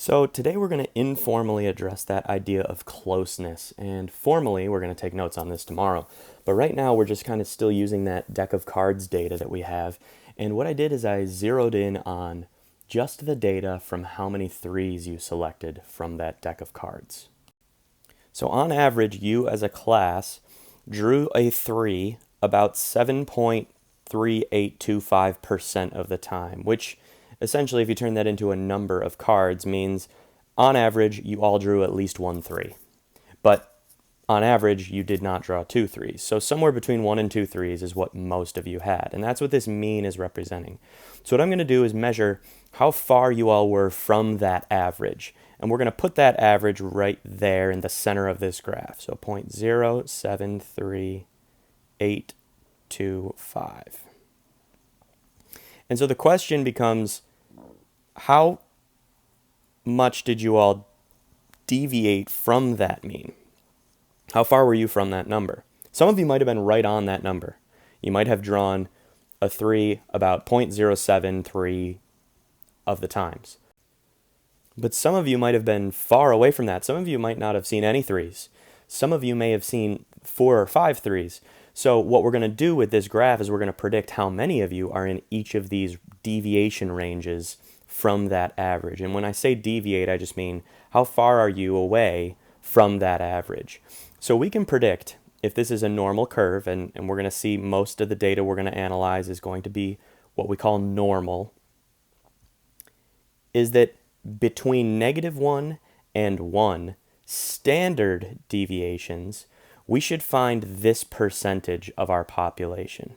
So today we're going to informally address that idea of closeness, and formally we're going to take notes on this tomorrow. But right now we're just kind of still using that deck of cards data that we have, and what I did is I zeroed in on just the data from how many threes you selected from that deck of cards. So on average, you as a class drew a 3 about 7.3825% of the time, which essentially, if you turn that into a number of cards, means on average you all drew at least 1 3. But on average, you did not draw 2 3s. So somewhere between 1 and 2 3s is what most of you had. And that's what this mean is representing. So what I'm going to do is measure how far you all were from that average. And we're going to put that average right there in the center of this graph. So 0.073825. And so the question becomes, how much did you all deviate from that mean? How far were you from that number? Some of you might have been right on that number. You might have drawn a 3 about 0.073 of the times. But some of you might have been far away from that. Some of you might not have seen any 3s. Some of you may have seen 4 or 5 3s. So what we're going to do with this graph is we're going to predict how many of you are in each of these deviation ranges from that average. And when I say deviate, I just mean how far are you away from that average. So we can predict if this is a normal curve, and we're going to see most of the data we're going to analyze is going to be what we call normal, is that between -1 and 1 standard deviations, we should find this percentage of our population,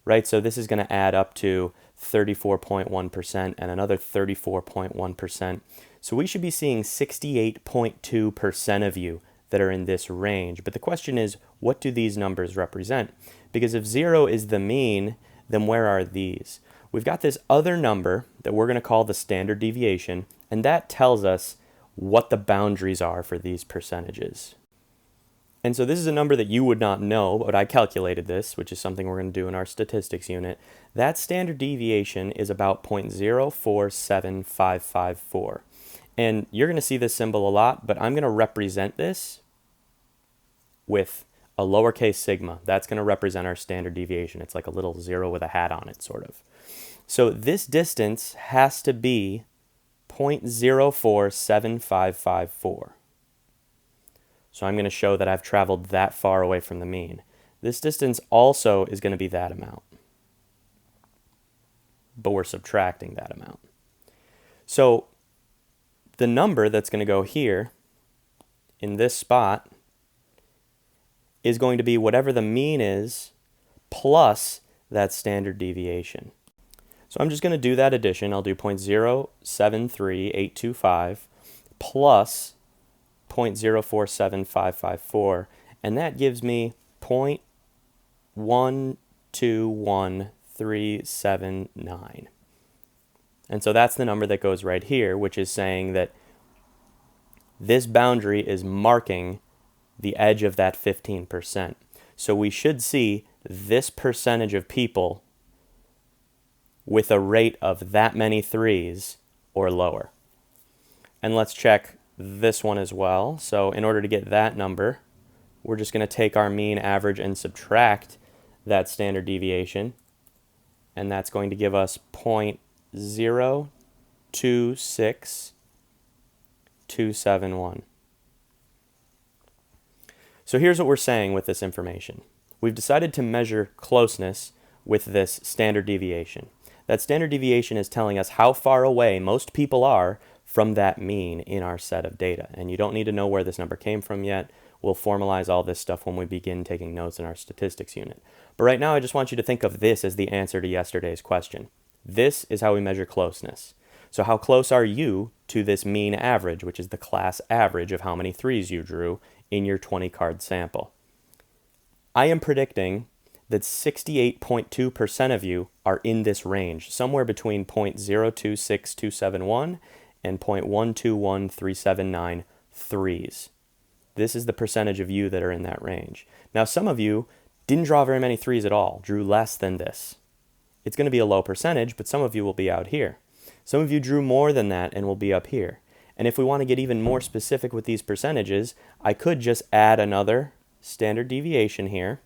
right? So this is going to add up to 34.1% and another 34.1%. So we should be seeing 68.2% of you that are in this range. But the question is, what do these numbers represent? Because if 0 is the mean, then where are these? We've got this other number that we're going to call the standard deviation, and that tells us what the boundaries are for these percentages. And so this is a number that you would not know, but I calculated this, which is something we're going to do in our statistics unit. That standard deviation is about 0.047554. And you're going to see this symbol a lot, but I'm going to represent this with a lowercase sigma. That's going to represent our standard deviation. It's like a little 0 with a hat on it, sort of. So this distance has to be 0.047554. So I'm going to show that I've traveled that far away from the mean. This distance also is going to be that amount, but we're subtracting that amount. So the number that's going to go here in this spot is going to be whatever the mean is plus that standard deviation. So I'm just going to do that addition. I'll do 0.073825 plus 0.047554, and that gives me 0.121379. And so that's the number that goes right here, which is saying that this boundary is marking the edge of that 15%. So we should see this percentage of people with a rate of that many 3s or lower. And let's check this one as well. So in order to get that number, we're just going to take our mean average and subtract that standard deviation, and that's going to give us 0.026271. So here's what we're saying with this information. We've decided to measure closeness with this standard deviation. That standard deviation is telling us how far away most people are from that mean in our set of data. And you don't need to know where this number came from yet. We'll formalize all this stuff when we begin taking notes in our statistics unit. But right now, I just want you to think of this as the answer to yesterday's question. This is how we measure closeness. So how close are you to this mean average, which is the class average of how many 3s you drew in your 20-card sample? I am predicting that 68.2% of you are in this range, somewhere between 0.026271 and 0.121379 3s. This is the percentage of you that are in that range. Now, some of you didn't draw very many 3s at all, drew less than this. It's going to be a low percentage, but some of you will be out here. Some of you drew more than that and will be up here. And if we want to get even more specific with these percentages, I could just add another standard deviation here,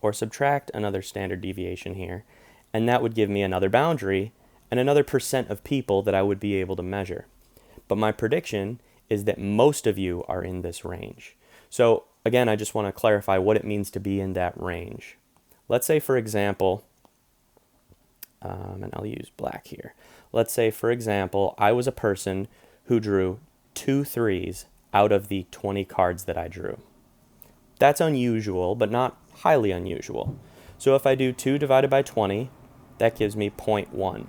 or subtract another standard deviation here, and that would give me another boundary and another percent of people that I would be able to measure. But my prediction is that most of you are in this range. So again, I just want to clarify what it means to be in that range. Let's say, for example, and I'll use black here. Let's say, for example, I was a person who drew 2 3s out of the 20 cards that I drew. That's unusual, but not highly unusual. So if I do 2 divided by 20, that gives me 0.1.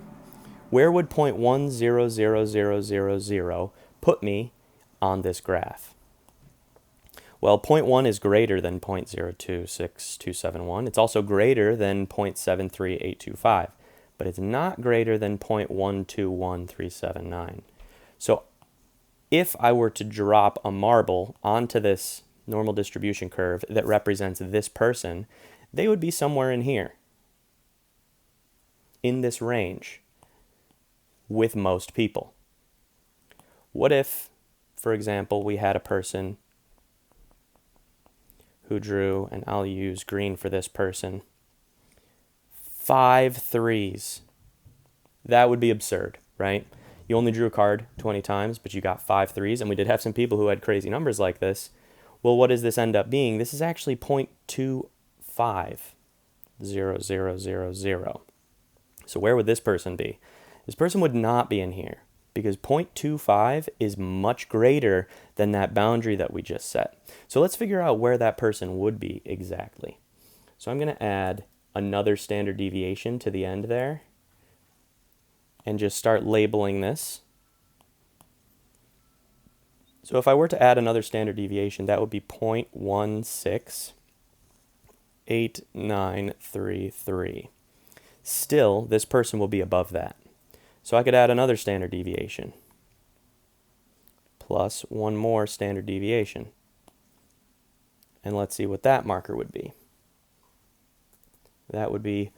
Where would 0.10000 put me on this graph? Well, 0.1 is greater than 0.026271. It's also greater than 0.738255, but it's not greater than 0.121379. So if I were to drop a marble onto this normal distribution curve that represents this person, they would be somewhere in here, in this range, with most people. What if, for example, we had a person who drew, and I'll use green for this person, 5 3s? That would be absurd, right? You only drew a card 20 times, but you got 5 3s, and we did have some people who had crazy numbers like this. Well, what does this end up being? This is actually 0.250000. So where would this person be? This person would not be in here, because 0.25 is much greater than that boundary that we just set. So let's figure out where that person would be exactly. So I'm going to add another standard deviation to the end there and just start labeling this. So if I were to add another standard deviation, that would be 0.168933. Still, this person will be above that. So I could add another standard deviation plus one more standard deviation. And let's see what that marker would be. That would be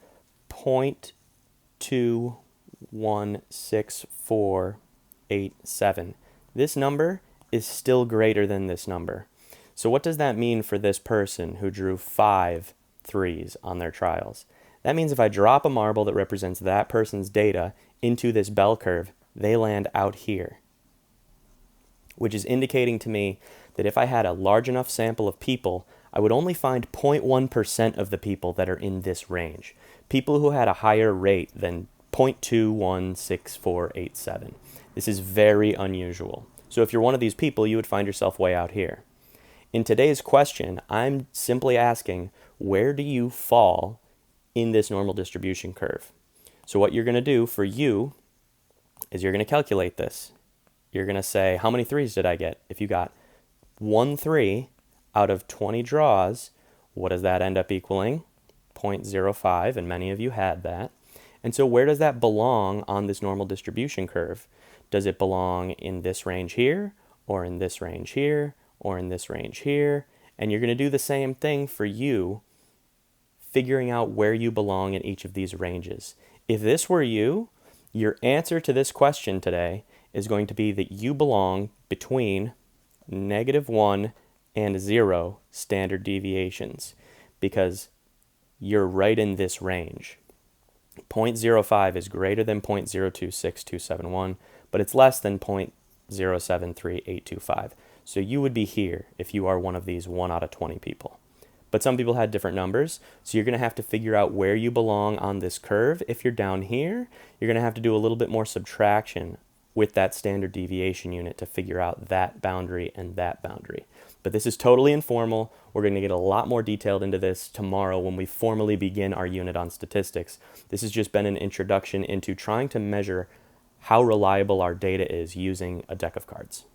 0.216487. This number is still greater than this number. So what does that mean for this person who drew 5 3s on their trials? That means if I drop a marble that represents that person's data into this bell curve, they land out here, which is indicating to me that if I had a large enough sample of people, I would only find 0.1% of the people that are in this range. People who had a higher rate than 0.216487. This is very unusual. So if you're one of these people, you would find yourself way out here. In today's question, I'm simply asking, where do you fall in this normal distribution curve? So what you're going to do for you is you're going to calculate this. You're going to say, how many 3s did I get? If you got 1 3 out of 20 draws, what does that end up equaling? 0.05, and many of you had that. And so where does that belong on this normal distribution curve? Does it belong in this range here, or in this range here, or in this range here? And you're going to do the same thing for you, figuring out where you belong in each of these ranges. If this were you, your answer to this question today is going to be that you belong between -1 and 0 standard deviations, because you're right in this range. 0.05 is greater than 0.026271, but it's less than 0.073825. So you would be here if you are one of these 1 out of 20 people. But some people had different numbers, so you're going to have to figure out where you belong on this curve. If you're down here, you're going to have to do a little bit more subtraction with that standard deviation unit to figure out that boundary and that boundary. But this is totally informal. We're going to get a lot more detailed into this tomorrow when we formally begin our unit on statistics. This has just been an introduction into trying to measure how reliable our data is using a deck of cards.